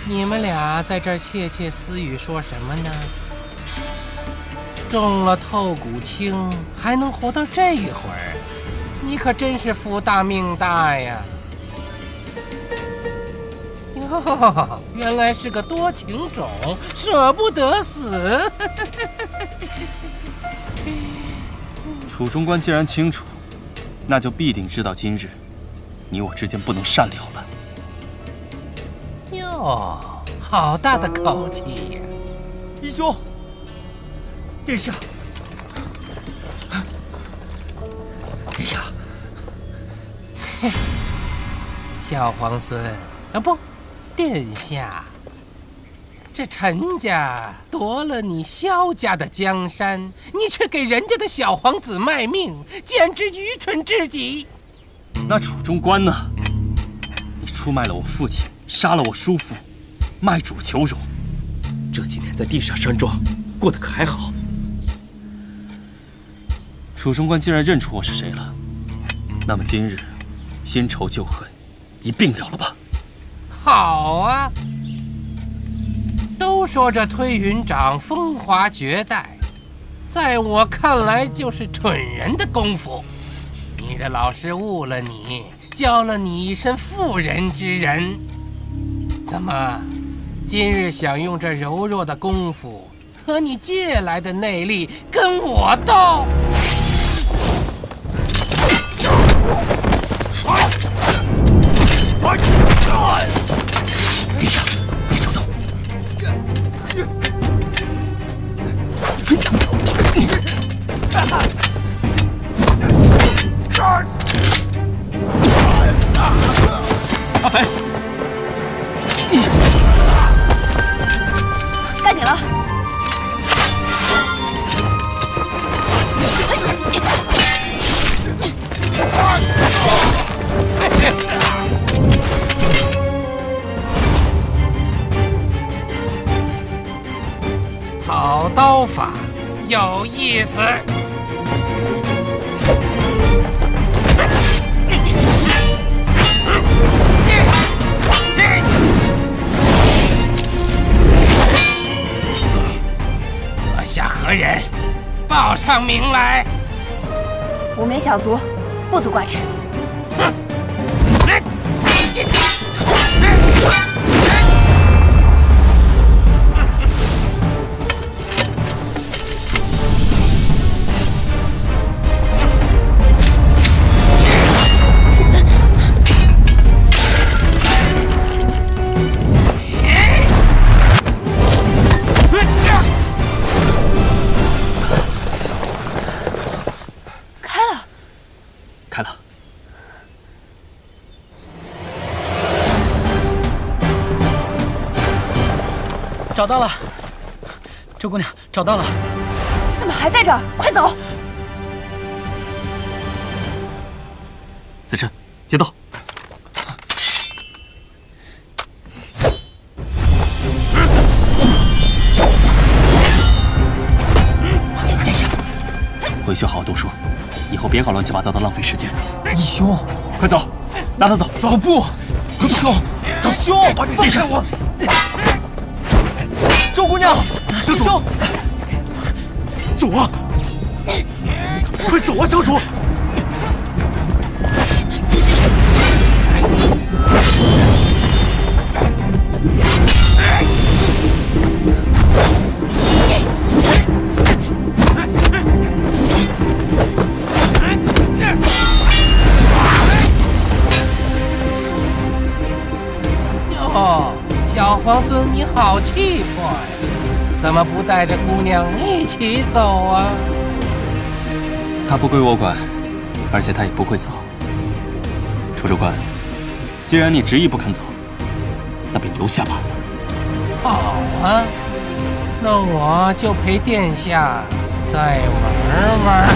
你们俩在这儿窃窃私语说什么呢？中了透骨青还能活到这会儿，你可真是福大命大呀！哟，原来是个多情种，舍不得死。楚中官既然清楚，那就必定知道今日你我之间不能善了了。哟，好大的口气呀！义兄，殿下，殿下，小皇孙啊，不，殿下。这陈家夺了你萧家的江山，你却给人家的小皇子卖命，简直愚蠢至极。那楚中官呢？你出卖了我父亲，杀了我叔父，卖主求荣。这几年在地下山庄过得可还好？楚中官既然认出我是谁了，那么今日新仇旧恨一并了了吧？好啊！都说这推云掌风华绝代，在我看来就是蠢人的功夫。你的老师误了你，教了你一身妇人之仁。怎么，今日想用这柔弱的功夫和你借来的内力跟我斗？殿下，别冲动。阿肥，该你了。好刀法，有意思。阁下何人？报上名来。无名小卒，不足挂齿。开了。找到了，周姑娘，找到了。你怎么还在这儿？快走！子琛，接刀。殿下，回去好好读书，以后别搞乱七八糟的，浪费时间。义兄，快走，拉他走。走不，义兄，义兄，放开我！周姑娘，小主，走啊！快走啊，小主！哟，小皇孙你好气魄呀！怎么不带着姑娘一起走啊？他不归我管，而且他也不会走。楚州官，既然你执意不肯走，那便留下吧。好啊，那我就陪殿下再玩玩。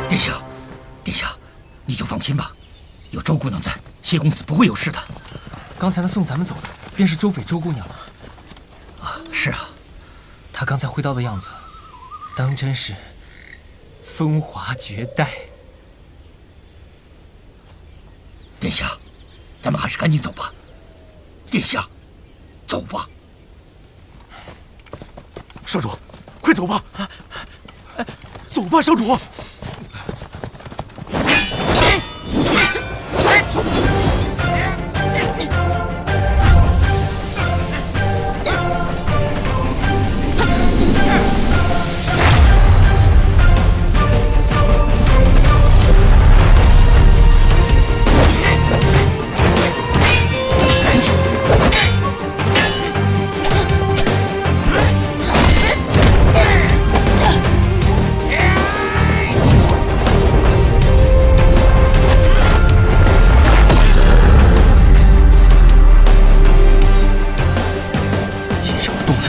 殿下，殿下，你就放心吧，有周姑娘在，谢公子不会有事的。刚才他送咱们走的，便是周匪周姑娘了。啊，是啊，她刚才挥刀的样子，当真是风华绝代。殿下，咱们还是赶紧走吧。殿下，走吧。少主，快走吧！走吧，少主。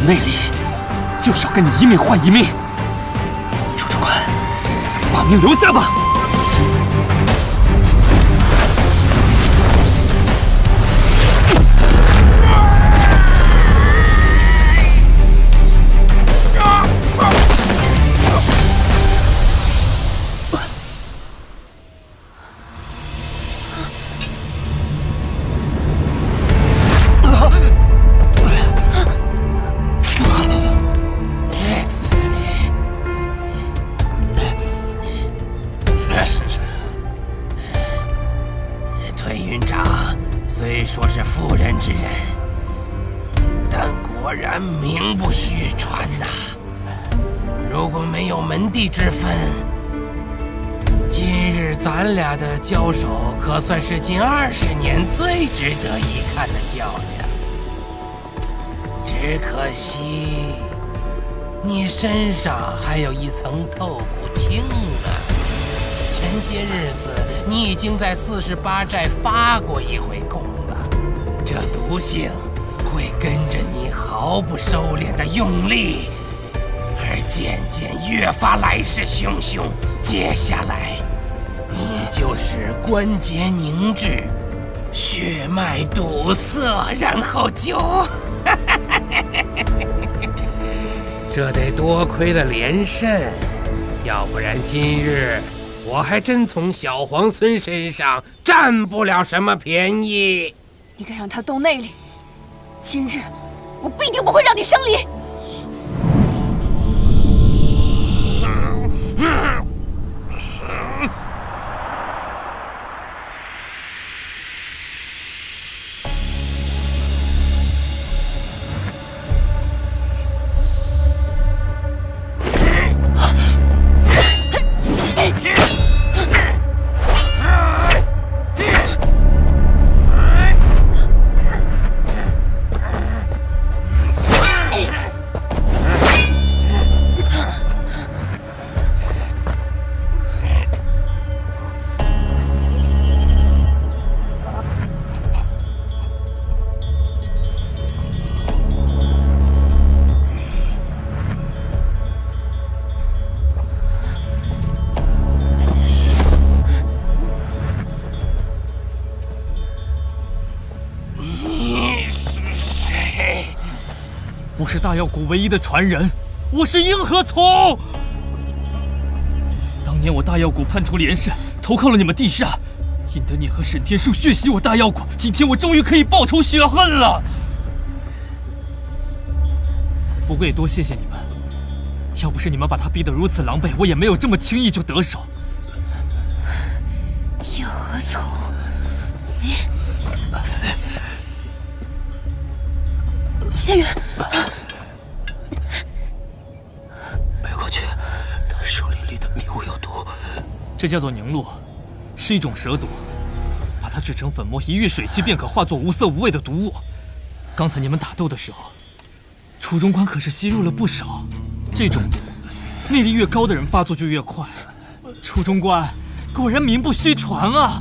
内力就是要跟你一命换一命。楚主管，把命留下吧。虽说是妇人之仁，但果然名不虚传呐。如果没有门第之分，今日咱俩的交手可算是近20年最值得一看的较量。只可惜，你身上还有一层透骨青啊。前些日子，你已经在48寨发过一回功了，这毒性会跟着你毫不收敛的用力，而渐渐越发来势汹汹。接下来，你就是关节凝滞，血脉堵塞，然后就……这得多亏了连胜，要不然今日我还真从小皇孙身上占不了什么便宜。你敢让他动内力，今日我必定不会让你生离。我是大药谷唯一的传人，我是硬核从。当年我大药谷叛徒连胜，投靠了你们地煞，引得你和沈天树血洗我大药谷。今天我终于可以报仇雪恨了。不过也多谢谢你们，要不是你们把他逼得如此狼狈，我也没有这么轻易就得手。硬核从，你仙云。这叫做凝络，是一种蛇毒，把它制成粉末，一遇水汽便可化作无色无味的毒物。刚才你们打斗的时候，楚中官可是吸入了不少。这种毒，内力越高的人发作就越快。楚中官果然名不虚传啊！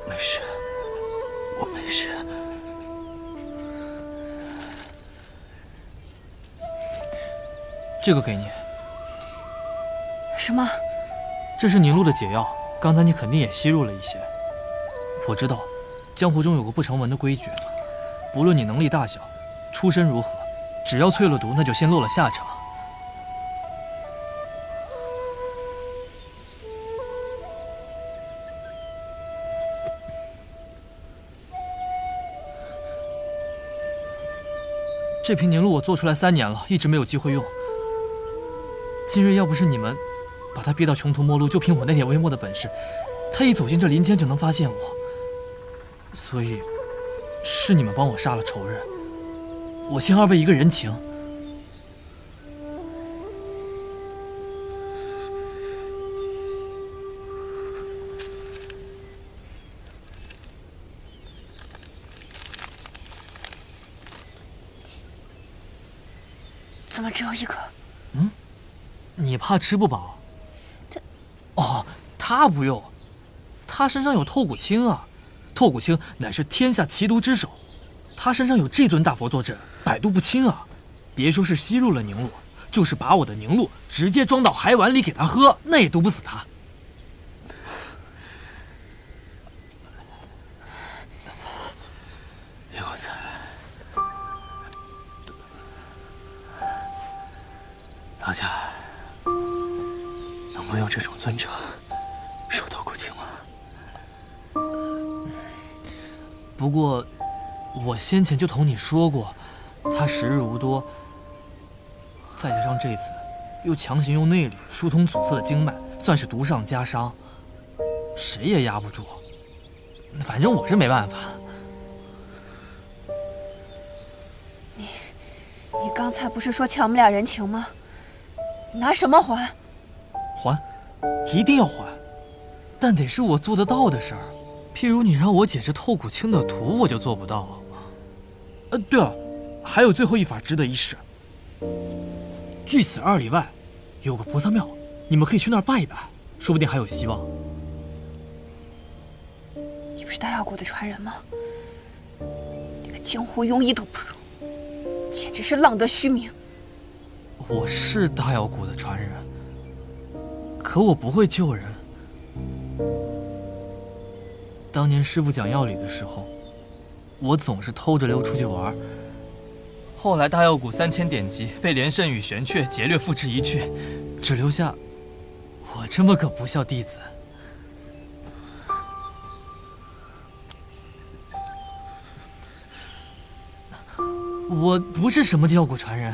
没事，我没事。这个给你。什么？这是凝露的解药，刚才你肯定也吸入了一些。我知道，江湖中有个不成文的规矩，不论你能力大小，出身如何，只要淬了毒，那就先落了下场。这瓶凝露我做出来3年了，一直没有机会用。今日要不是你们把他逼到穷途末路，就凭我那点微末的本事，他一走进这林间就能发现我。所以，是你们帮我杀了仇人，我欠2位一个人情。怎么只有1个？你怕吃不饱？他不用，他身上有透骨青啊。透骨青乃是天下奇毒之首，他身上有这尊大佛坐镇，百毒不侵啊。别说是吸入了凝露，就是把我的凝露直接装到海碗里给他喝，那也毒不死他。幼崽，老家能不用这种尊称说透骨青吗？不过，我先前就同你说过，他时日无多，再加上这次又强行用内力疏通阻塞的经脉，算是毒上加伤，谁也压不住。反正我是没办法。你刚才不是说欠我们俩人情吗？拿什么还？还，一定要还，但得是我做得到的事儿。譬如你让我解这透骨青的毒，我就做不到。对了，还有最后一法值得一试。距此2里外，有个菩萨庙，你们可以去那儿拜一拜，说不定还有希望。你不是大药谷的传人吗？连个江湖庸医都不如，简直是浪得虚名。我是大药谷的传人，可我不会救人。当年师傅讲药理的时候，我总是偷着溜出去玩。后来大药谷3000典籍被连胜与玄雀劫掠付之一炬，只留下我这么个不孝弟子。我不是什么药谷传人。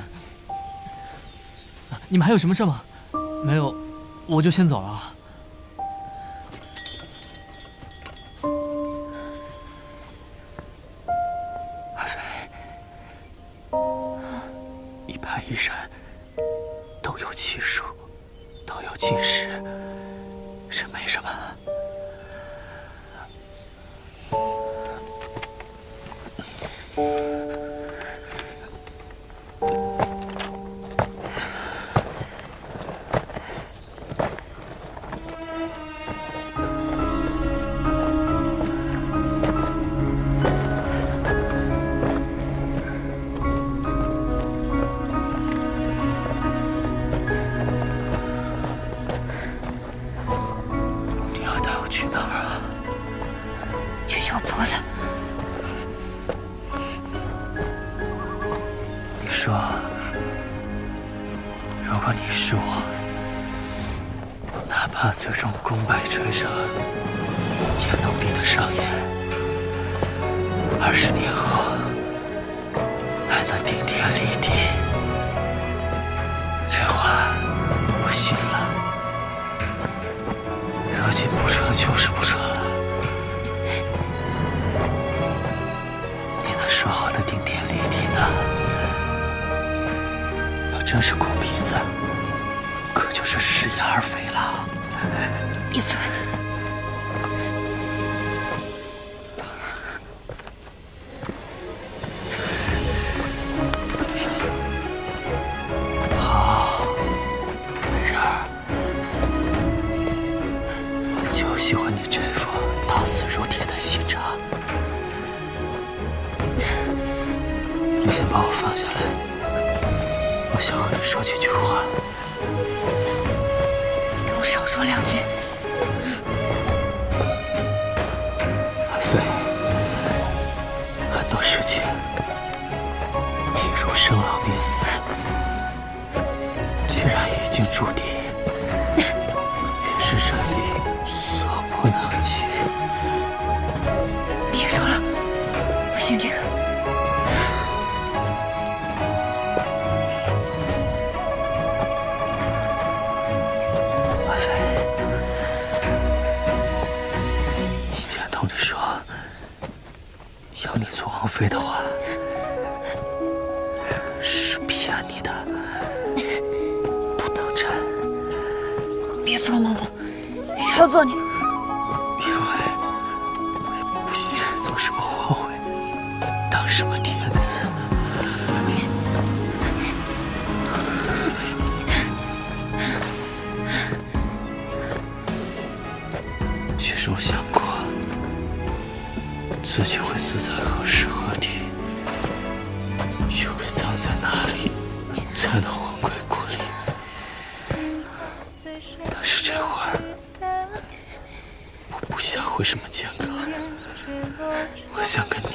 你们还有什么事吗？没有，我就先走了。阿飞，一派一人都有其数，都有其时，这没什么。去哪儿啊？去求菩萨。你说，如果你是我，哪怕最终功败垂成，也能比得上也。20年后，还能顶天立地。这话我信了。如今不成就是不成了。你那说好的顶天立地呢？要真是哭鼻子，可就是食言而肥了。闭嘴！好，美人儿。喜欢你这副到死如铁的心。先把我放下来，我想和你说几句话。你给我少说2句。阿飞，很多事情，譬如生老病死，既然已经注定，便是人力所不能及。别说了，不信这个。阿飞，以前同你说要你做王妃的话，是骗你的，不当真。别做梦了，谁要做你？因为我也不想做什么皇后，当什么天子。其实我想过，自己会死在何时何地，又该葬在哪里，才能魂归故里。但是这会儿，我不想回什么剑阁，我想跟你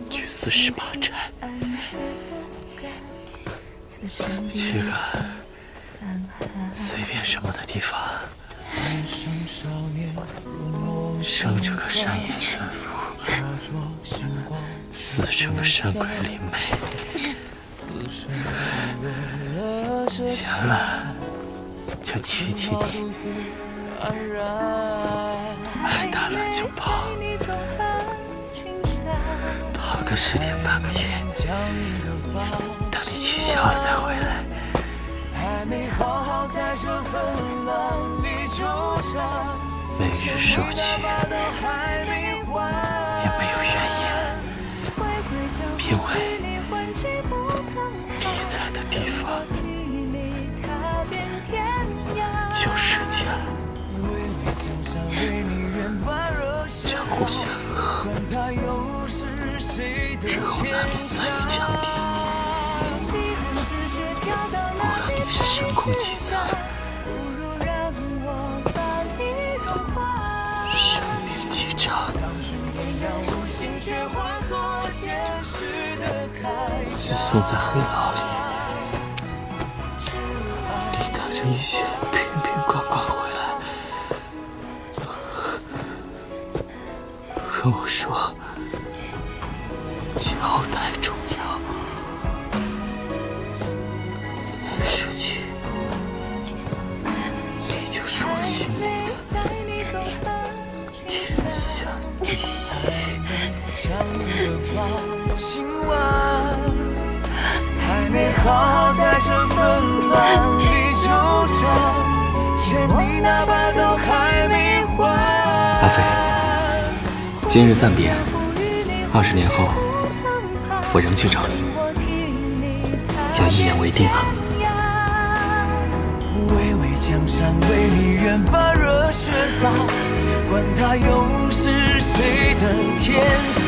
去48寨，去个随便什么的地方，生着个山野犬夫，死成个山鬼灵媒，闲了就骑骑你，爱大了就跑，跑个10天半个月，等你气消了再回来。每日受气，也没有怨言，因为你在的地方就是家。江湖险恶，日后难免在于强敌。不论你是神功几载，生命几丈，自从在黑牢里，你带着一些瓶瓶罐罐回来，跟我说交代重要，那时起，你就是我心里的天下第一。还没好好在这纷乱里纠缠，欠你那把刀还没还。阿飞，今日暂别，20年后我仍去找你，要一言为定啊！巍巍江山为你愿把热血洒，管他又是谁的天下。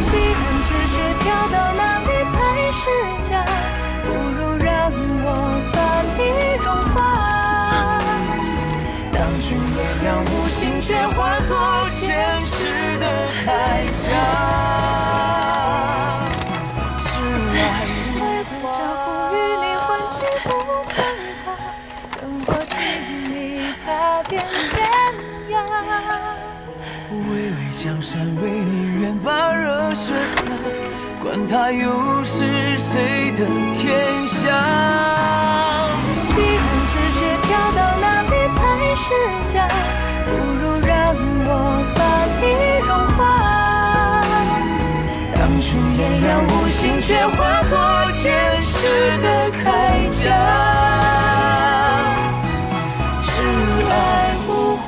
气恨之血飘到哪里才是家？不如让我把你融化。当君月亮无心，却化作前世的铠甲。挚爱无话，脚步与你换季不曾怕，等我替你踏遍天涯。巍巍江山为你愿把热血洒，管他又是谁的天下。气恨之血飘到哪里才是家？不如让我把你融化。当初炎阳无心，却化作前世的铠甲。挚爱无话。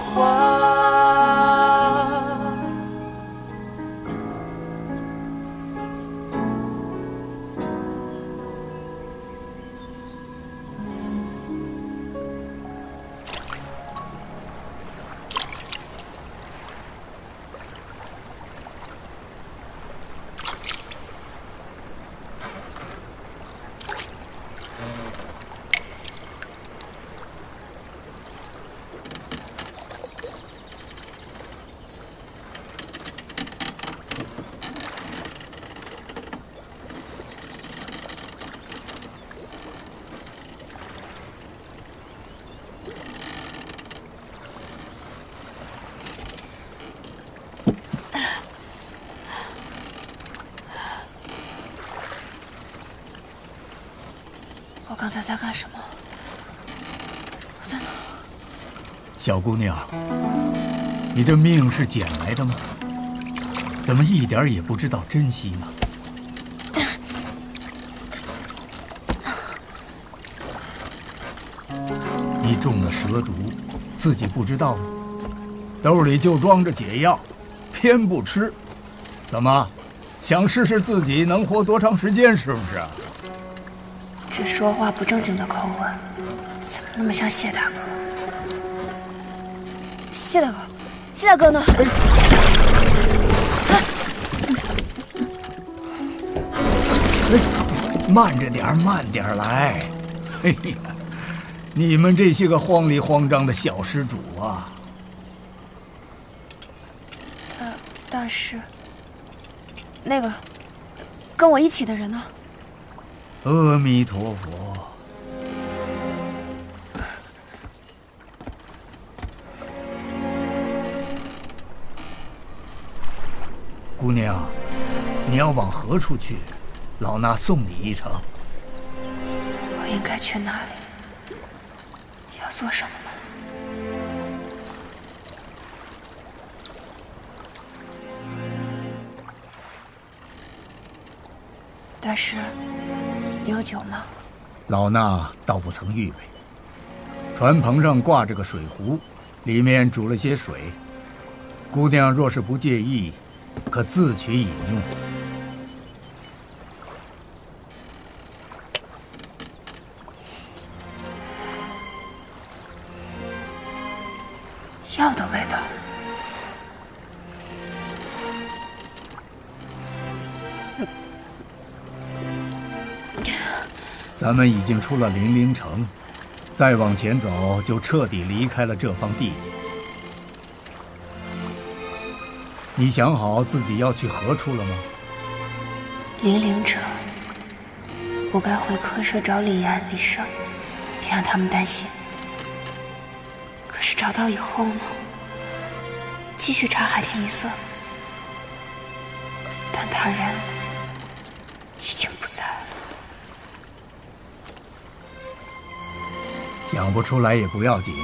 刚才在干什么？我在哪儿？小姑娘，你这命是捡来的吗？怎么一点也不知道珍惜呢？你中了蛇毒，自己不知道吗？兜里就装着解药，偏不吃，怎么？想试试自己能活多长时间，是不是？这说话不正经的口吻，怎么那么像谢大哥？谢大哥，谢大哥呢？慢着点，慢点来。哎呀，你们这些个慌里慌张的小施主啊！大师，那个跟我一起的人呢？阿弥陀佛。姑娘，你要往何处去？老衲送你一程。我应该去哪里？要做什么呢？大师，你有酒吗？老衲倒不曾预备。船棚上挂着个水壶，里面煮了些水。姑娘若是不介意，可自取饮用。药的味道。咱们已经出了零陵城，再往前走就彻底离开了这方地界。你想好自己要去何处了吗？零陵城，我该回客舍找李安、李胜，别让他们担心。可是找到以后呢？继续查海天一色，但他人已经不在了。想不出来也不要紧，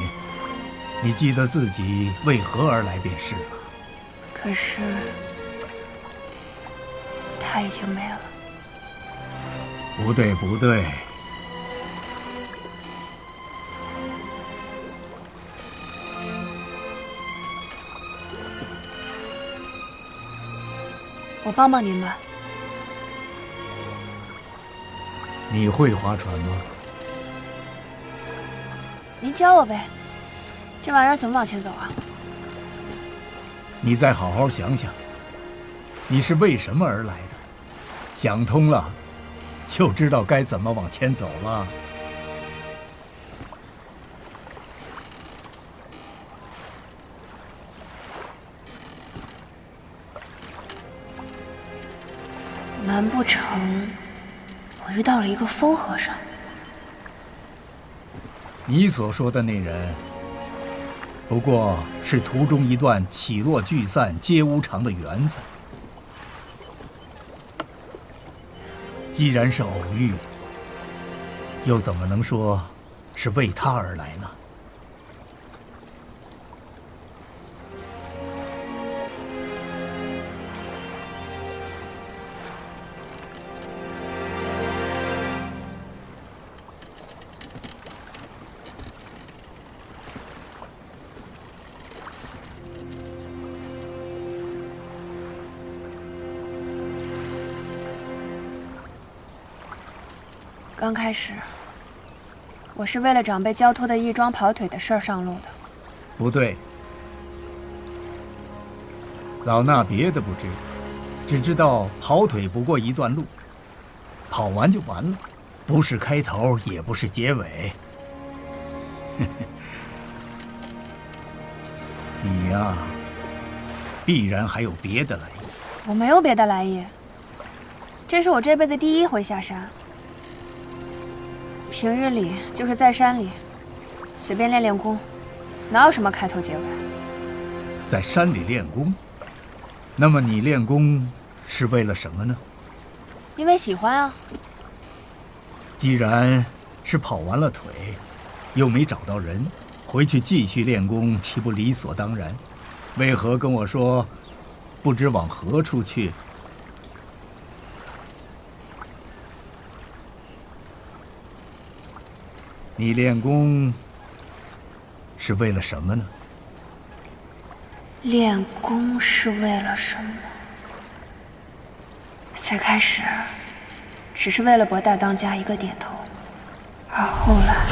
你记得自己为何而来便是了。可是他已经没了。不对，不对。我帮帮您吧。你会划船吗？您教我呗。这玩意儿怎么往前走啊？你再好好想想，你是为什么而来的？想通了，就知道该怎么往前走了。难不成我遇到了一个疯和尚？你所说的那人，不过是途中一段起落聚散皆无常的缘分。既然是偶遇，又怎么能说是为他而来呢？刚开始，我是为了长辈交托的义庄跑腿的事儿上路的。不对，老衲别的不知，只知道跑腿不过一段路，跑完就完了，不是开头，也不是结尾。你呀，必然还有别的来意。我没有别的来意，这是我这辈子第一回下山。平日里就是在山里随便练练功，哪有什么开头结尾？在山里练功？那么你练功是为了什么呢？因为喜欢啊。既然是跑完了腿，又没找到人，回去继续练功，岂不理所当然？为何跟我说，不知往何处去？你练功是为了什么呢？练功是为了什么？最开始，只是为了博大当家一个点头，而后来，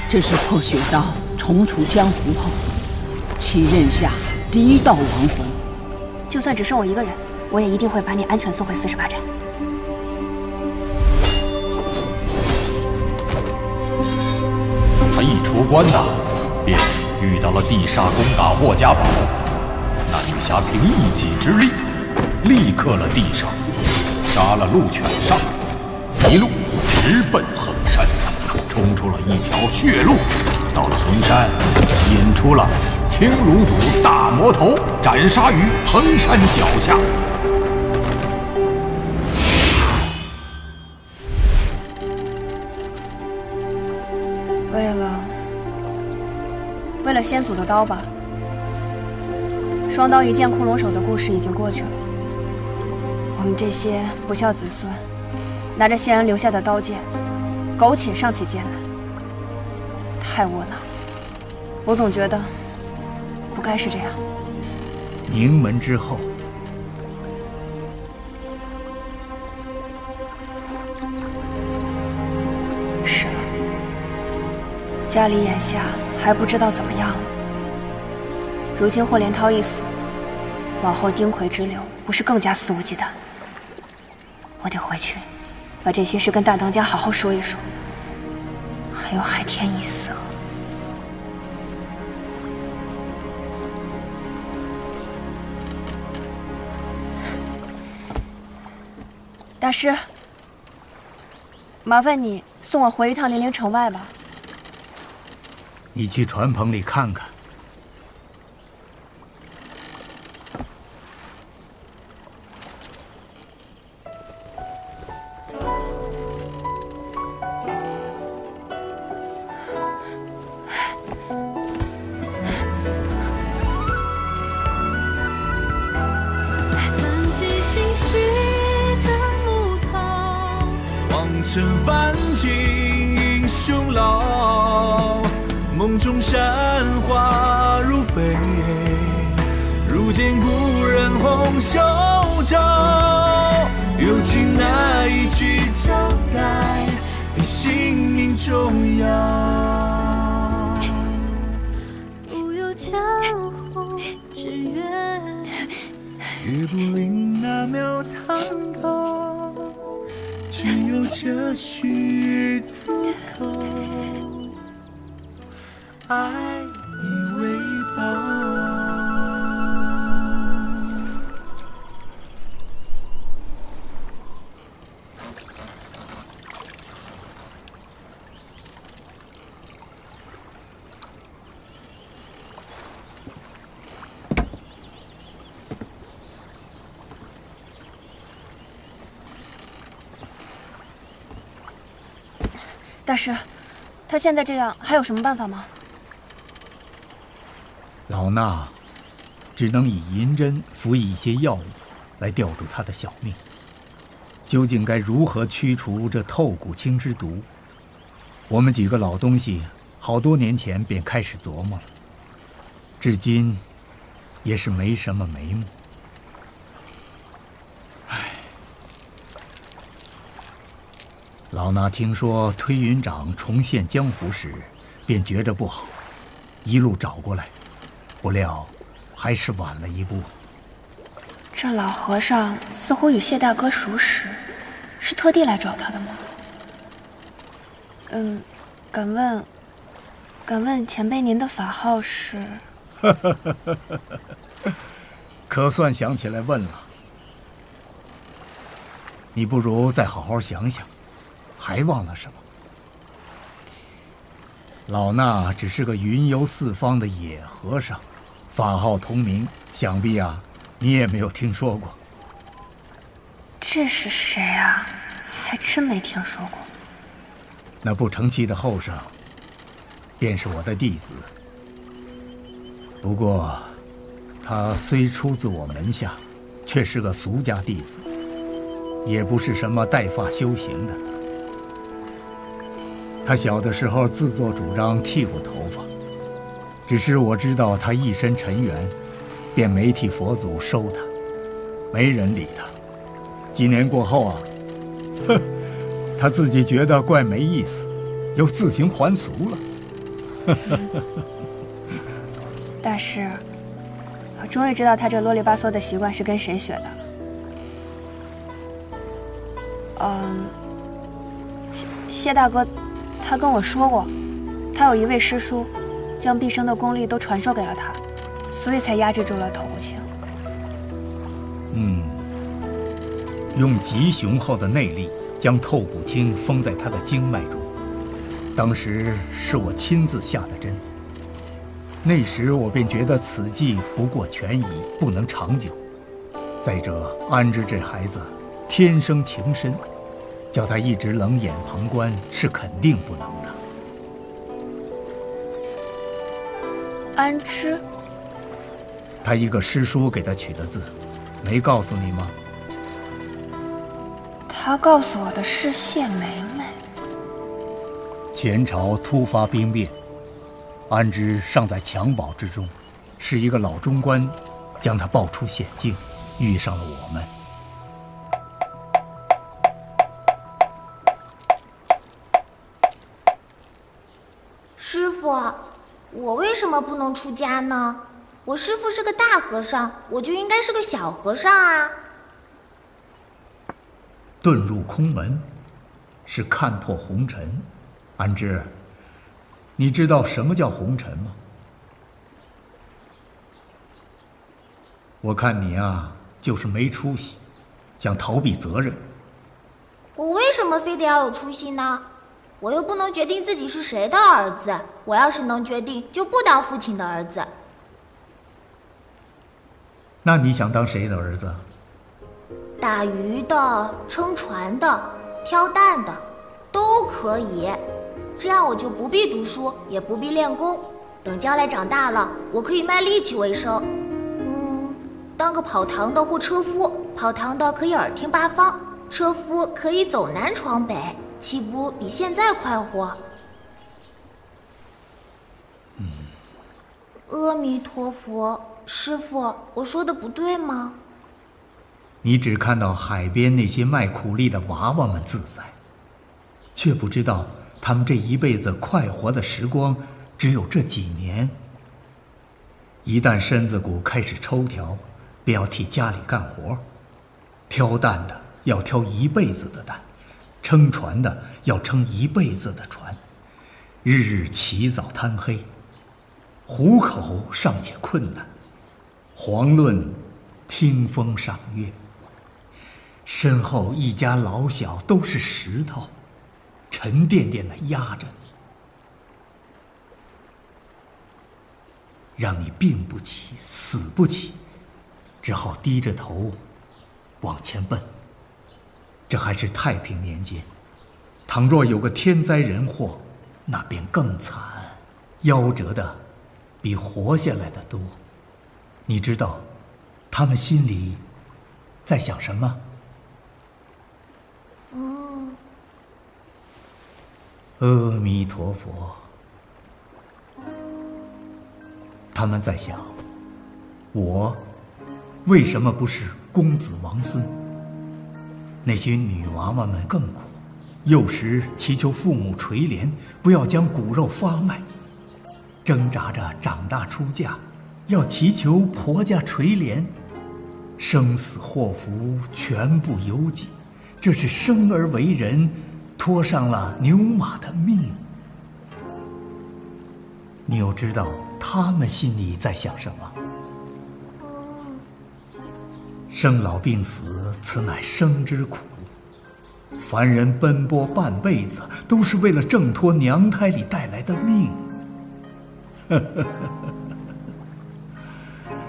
这是破雪刀重出江湖后，其刃下第一道亡魂。就算只剩我一个人，我也一定会把你安全送回48寨。他一出关呐，便遇到了地煞攻打霍家堡。那女侠凭一己之力，力克了地煞，杀了鹿犬煞，一路直奔衡山，冲出了一条血路。到了衡山，引出了青龙主大魔头，斩杀于衡山脚下。为了先祖的刀吧。双刀一剑库龙手的故事已经过去了，我们这些不孝子孙，拿着先人留下的刀剑，苟且尚且艰难，太窝囊了。我总觉得不该是这样。宁门之后，是了，家里眼下还不知道怎么样了。如今霍连涛一死，往后丁魁之流不是更加肆无忌惮？我得回去，把这些事跟大当家好好说一说。还有海天一色，大师，麻烦你送我回一趟零陵城外吧。你去船棚里看看。身凡景英雄老，梦中山花如飞，如见故人红袖照，有情那一句交代，比性命重要。不有江湖之约，也不令那庙堂高，只有这许足够，爱你为报。大师，他现在这样还有什么办法吗？老衲只能以银针服以一些药物来吊住他的小命。究竟该如何驱除这透骨青之毒？我们几个老东西好多年前便开始琢磨了，至今也是没什么眉目。老衲听说推云掌重现江湖时，便觉着不好，一路找过来，不料还是晚了一步。这老和尚似乎与谢大哥熟识，是特地来找他的吗？敢问前辈您的法号是？可算想起来问了。你不如再好好想想。还忘了什么？老衲只是个云游四方的野和尚，法号同名，想必你也没有听说过。这是谁啊？还真没听说过。那不成器的后生，便是我的弟子。不过，他虽出自我门下，却是个俗家弟子，也不是什么带发修行的。他小的时候自作主张剃过头发，只是我知道他一身尘缘，便没替佛祖收他，没人理他。几年过后啊，他自己觉得怪没意思，又自行还俗了。大师，我终于知道他这啰里吧嗦的习惯是跟谁学的了。谢大哥，他跟我说过，他有一位师叔，将毕生的功力都传授给了他，所以才压制住了透骨青。用极雄厚的内力将透骨青封在他的经脉中，当时是我亲自下的针。那时我便觉得此计不过权宜，不能长久。再者，安之这孩子天生情深，叫他一直冷眼旁观是肯定不能的。安之，他一个师叔给他取的字，没告诉你吗？他告诉我的是谢梅梅。前朝突发兵变，安之尚在襁褓之中，是一个老中官将他抱出险境，遇上了我们。师傅，我为什么不能出家呢？我师父是个大和尚，我就应该是个小和尚啊。遁入空门，是看破红尘。安之，你知道什么叫红尘吗？我看你啊，就是没出息，想逃避责任。我为什么非得要有出息呢？我又不能决定自己是谁的儿子，我要是能决定，就不当父亲的儿子。那你想当谁的儿子？打鱼的、撑船的、挑担的，都可以。这样我就不必读书，也不必练功。等将来长大了，我可以卖力气为生。当个跑堂的或车夫，跑堂的可以耳听八方，车夫可以走南闯北，岂不比现在快活？阿弥陀佛，师父，我说的不对吗？你只看到海边那些卖苦力的娃娃们自在，却不知道他们这一辈子快活的时光只有这几年。一旦身子骨开始抽条，便要替家里干活，挑担的要挑一辈子的担，撑船的要撑一辈子的船，日日起早贪黑，糊口尚且困难，遑论听风赏月。身后一家老小都是石头，沉甸甸地压着你，让你病不起，死不起，只好低着头往前奔。这还是太平年间，倘若有个天灾人祸，那便更惨，夭折的比活下来的多。你知道他们心里在想什么？阿弥陀佛。他们在想，我为什么不是公子王孙？那些女娃娃们更苦，幼时祈求父母垂怜，不要将骨肉发卖；挣扎着长大出嫁，要祈求婆家垂怜。生死祸福全部由己，这是生而为人，拖上了牛马的命。你又知道他们心里在想什么？生老病死，此乃生之苦。凡人奔波半辈子，都是为了挣脱娘胎里带来的命。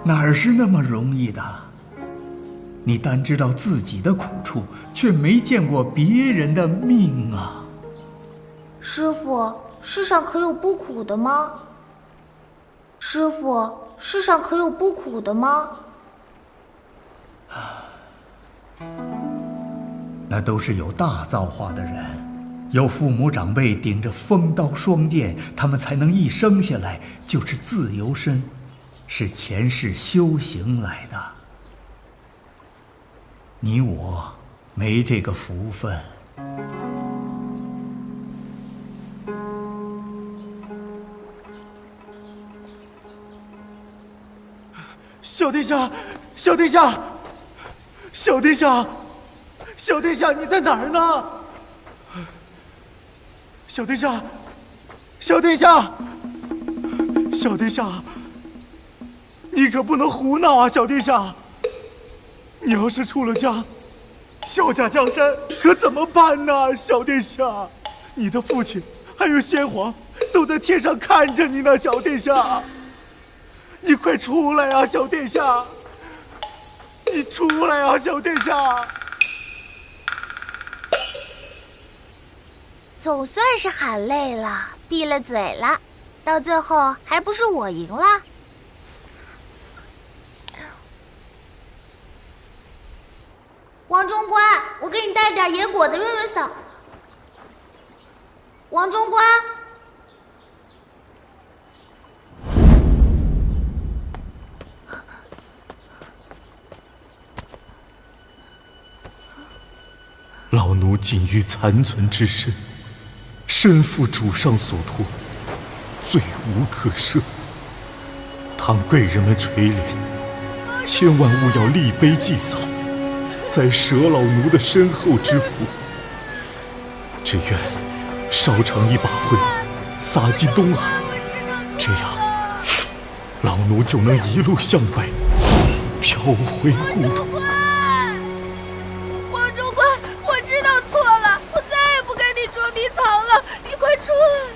哪是那么容易的？你单知道自己的苦处，却没见过别人的命啊！师傅，世上可有不苦的吗？师傅，世上可有不苦的吗？那都是有大造化的人，有父母长辈顶着锋刀双剑，他们才能一生下来就是自由身，是前世修行来的。你我没这个福分。小殿下，小殿下，小殿下，小殿下，你在哪儿呢？小殿下，小殿下，小殿下，你可不能胡闹啊！小殿下，你要是出了家，小家江山可怎么办呢？小殿下，你的父亲还有先皇都在天上看着你呢，小殿下。你快出来啊，小殿下！你出来啊，小殿下！总算是喊累了，闭了嘴了，到最后还不是我赢了？王中官，我给你带点野果子润润嗓。王中官。老奴仅余残存之身，身负主上所托，罪无可赦。倘贵人们垂怜，千万勿要立碑祭扫，再舍老奴的身后之福。只愿烧成一把灰，撒进东海，这样老奴就能一路向北，飘回故土。出来！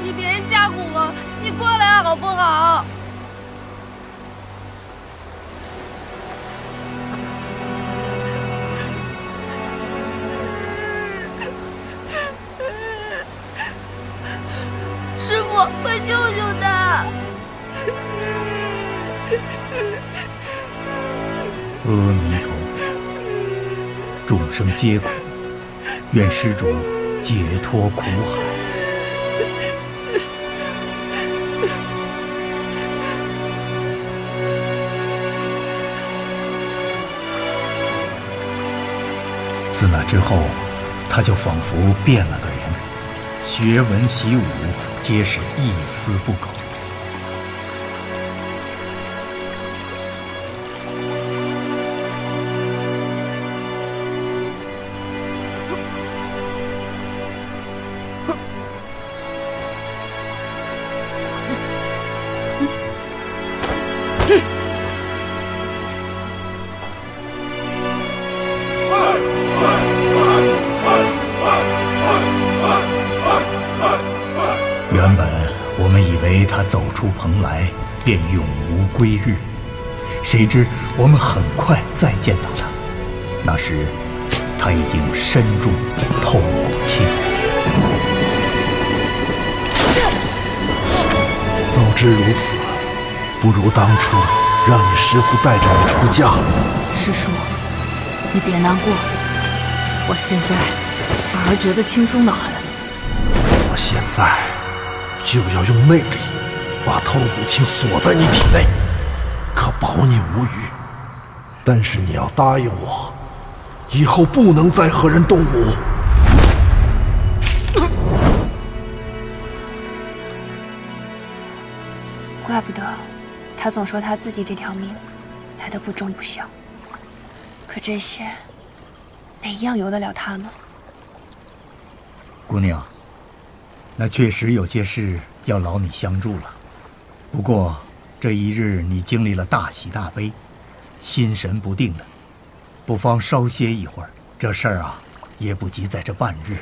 你别吓唬我，你过来好不好？师傅，快救救他！阿弥陀佛，众生皆苦，愿施主解脱苦海。自那之后，他就仿佛变了个人，学文习武皆是一丝不苟。原本我们以为他走出蓬莱便永无归日，谁知我们很快再见到他，那时他已经身中透骨气。早知如此，不如当初让你师父带着你出家。师叔，你别难过，我现在反而觉得轻松得很。我现在就要用内力把透骨青锁在你体内，可保你无虞。但是你要答应我，以后不能再和人动武。怪不得他总说他自己这条命来得不重不小，可这些哪一样由得了他呢？姑娘，那确实有些事要劳你相助了。不过这一日你经历了大喜大悲，心神不定的，不妨稍歇一会儿。这事儿啊，也不急在这半日。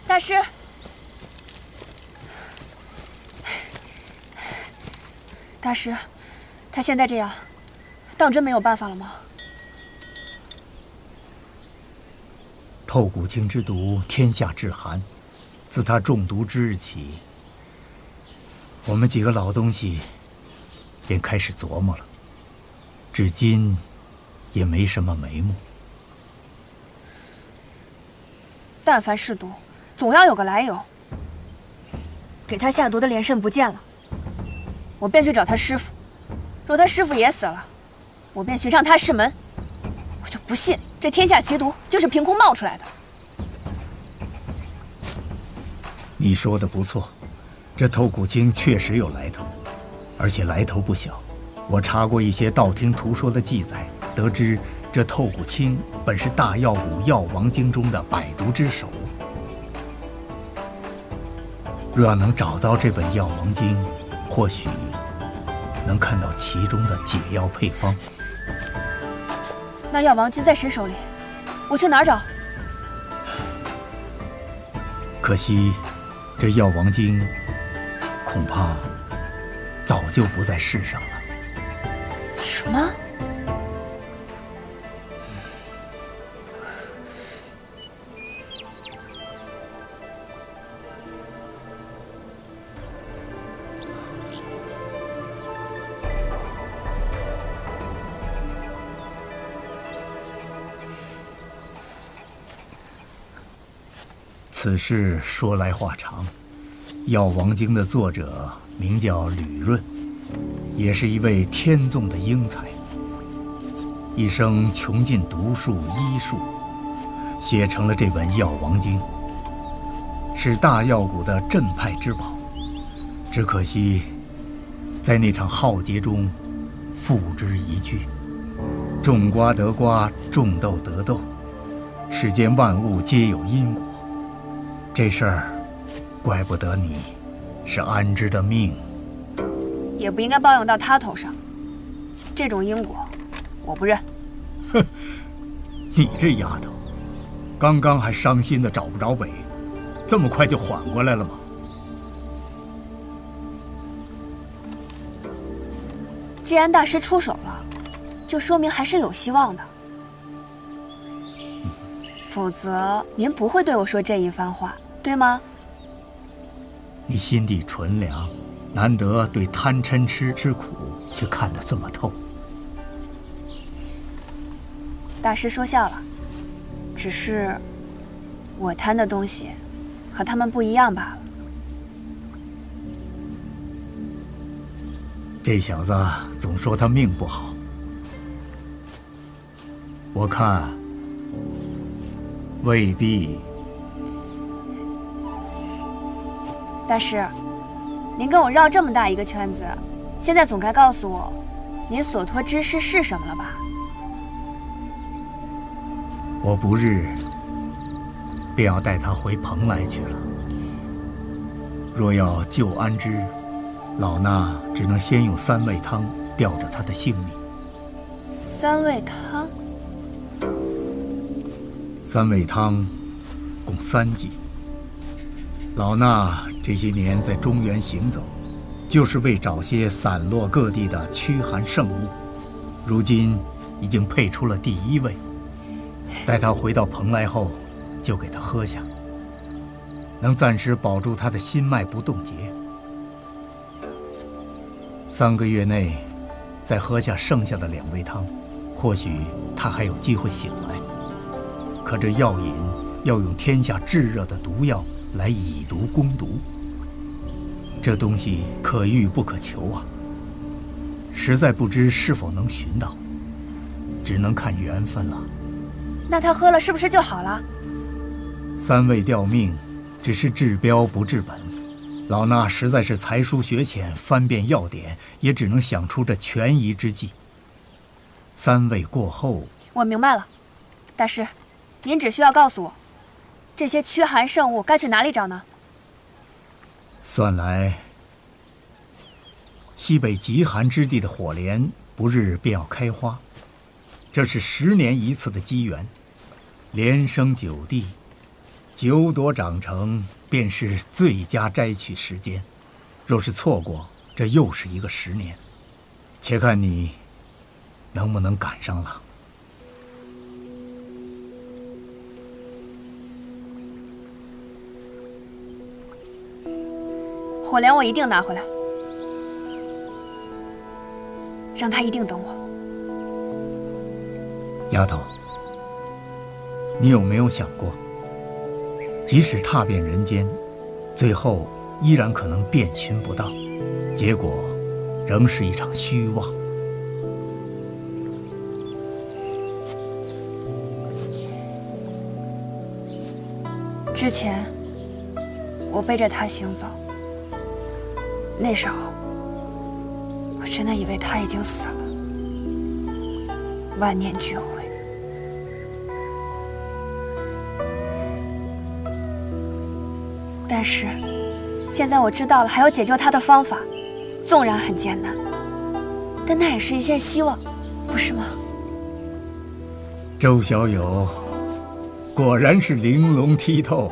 大师，大师，他现在这样，当真没有办法了吗？透骨青之毒，天下至寒。自他中毒之日起，我们几个老东西便开始琢磨了，至今也没什么眉目。但凡是毒，总要有个来由。给他下毒的连胜不见了，我便去找他师傅。若他师傅也死了，我便寻上他师门。我就不信这天下奇毒就是凭空冒出来的。你说的不错，这透骨青确实有来头，而且来头不小。我查过一些道听途说的记载，得知这透骨青本是大药谷药王经中的百毒之首。若要能找到这本药王经，或许能看到其中的解药配方。那药王经在谁手里？我去哪儿找？可惜，这药王经恐怕早就不在世上了。什么？此事说来话长，《药王经》的作者名叫吕润，也是一位天纵的英才，一生穷尽毒术医术，写成了这本《药王经》，是大药谷的镇派之宝。只可惜，在那场浩劫中，付之一炬。种瓜得瓜，种豆得豆，世间万物皆有因果。这事儿，怪不得你是安之的命，也不应该抱用到他头上。这种因果，我不认。哼，你这丫头，刚刚还伤心的找不着北，这么快就缓过来了吗？既然大师出手了，就说明还是有希望的。否则您不会对我说这一番话，对吗？你心地纯良，难得对贪嗔痴之苦却看得这么透。大师说笑了，只是我贪的东西和他们不一样罢了。这小子总说他命不好，我看未必。大师，您跟我绕这么大一个圈子，现在总该告诉我，您所托之事是什么了吧？我不日便要带他回蓬莱去了。若要救安之，老衲只能先用三味汤吊着他的性命。三味汤？三味汤共3剂，老衲这些年在中原行走，就是为找些散落各地的驱寒圣物。如今已经配出了第1味，待他回到蓬莱后，就给他喝下，能暂时保住他的心脉不冻结。3个月内，再喝下剩下的2味汤，或许他还有机会醒来。可这药引要用天下炙热的毒药来以毒攻毒，这东西可遇不可求啊！实在不知是否能寻到，只能看缘分了。那他喝了是不是就好了？3味吊命，只是治标不治本。老衲实在是才疏学浅，翻遍药典，也只能想出这权宜之计。3味过后，我明白了。大师，您只需要告诉我，这些驱寒圣物该去哪里找呢？算来，西北极寒之地的火莲不日便要开花，这是10年一次的机缘，连生9地，9朵长成便是最佳摘取时间。若是错过，这又是一个10年。且看你能不能赶上了。火莲我一定拿回来，让他一定等我。丫头，你有没有想过，即使踏遍人间，最后依然可能遍寻不到，结果仍是一场虚妄。之前我背着他行走，那时候我真的以为他已经死了，万念俱灰。但是现在我知道了还有解救他的方法，纵然很艰难，但那也是一线希望，不是吗？周小友果然是玲珑剔透。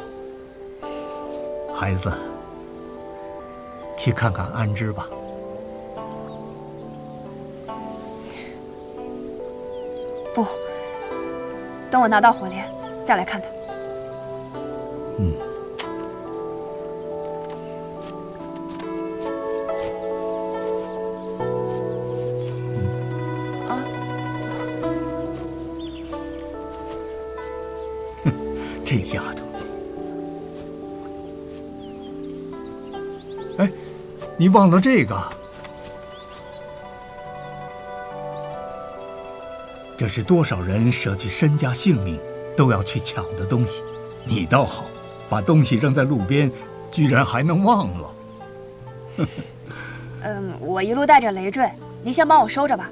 孩子，去看看安之吧。不，等我拿到火莲再来看他。这丫头，哎，你忘了这个？这是多少人舍去身家性命都要去抢的东西，你倒好，把东西扔在路边，居然还能忘了。我一路带着累赘，您先帮我收着吧，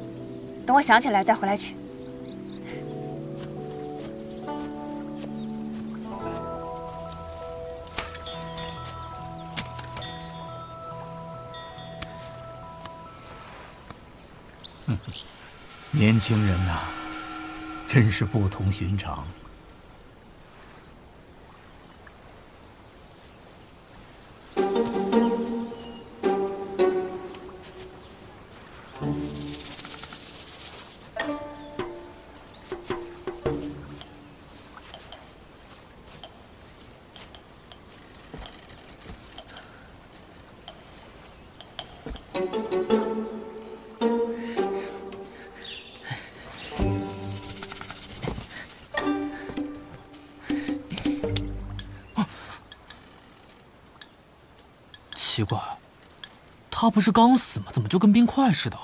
等我想起来再回来取。年轻人呐，真是不同寻常。奇怪，他不是刚死吗？怎么就跟冰块似的？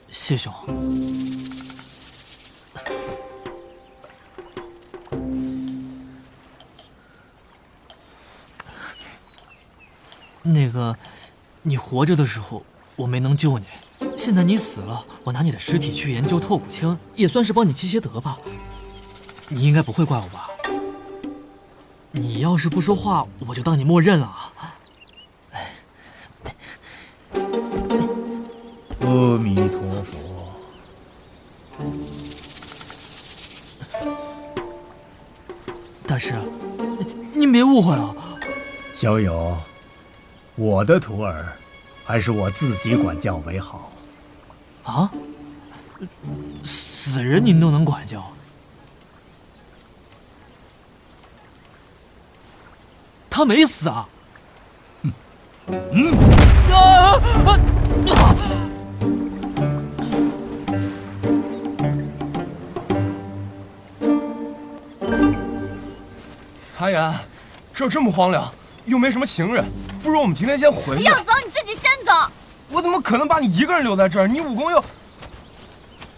谢兄，那个，你活着的时候我没能救你，现在你死了，我拿你的尸体去研究透骨青，也算是帮你积些德吧。你应该不会怪我吧？你要是不说话，我就当你默认了啊！阿弥陀佛。大师，您别误会啊。小友，我的徒儿，还是我自己管教为好。啊？死人您都能管教？他没死啊！阿言，这这么荒凉，又没什么行人，不如我们今天先回去。要走你自己先走。我怎么可能把你一个人留在这儿？你武功又……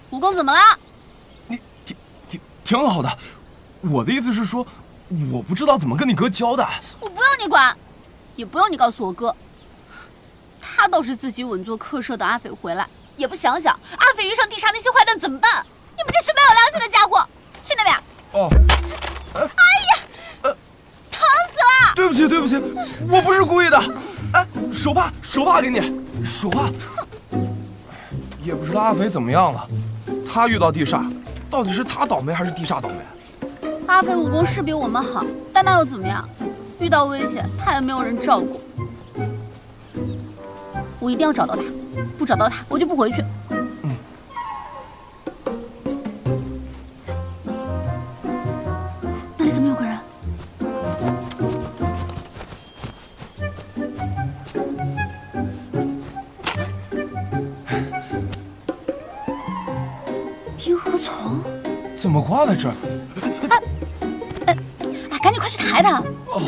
武功怎么了？你挺好的。我的意思是说，我不知道怎么跟你哥交代。我不用你管，也不用你告诉我哥。他倒是自己稳坐客舍等阿斐回来，也不想想阿斐遇上地煞那些坏蛋怎么办？你们这是没有良心的家伙！去那边。哦。哎呀，疼死了！对不起，对不起，我不是故意的。哎，手帕给你，手帕。也不知道阿斐怎么样了，他遇到地煞，到底是他倒霉还是地煞倒霉？阿斐武功是比我们好，但那又怎么样？遇到危险，他也没有人照顾。我一定要找到他，不找到他，我就不回去。那里怎么有个人？萤火虫？怎么挂在这儿？赶紧快去抬他！哦。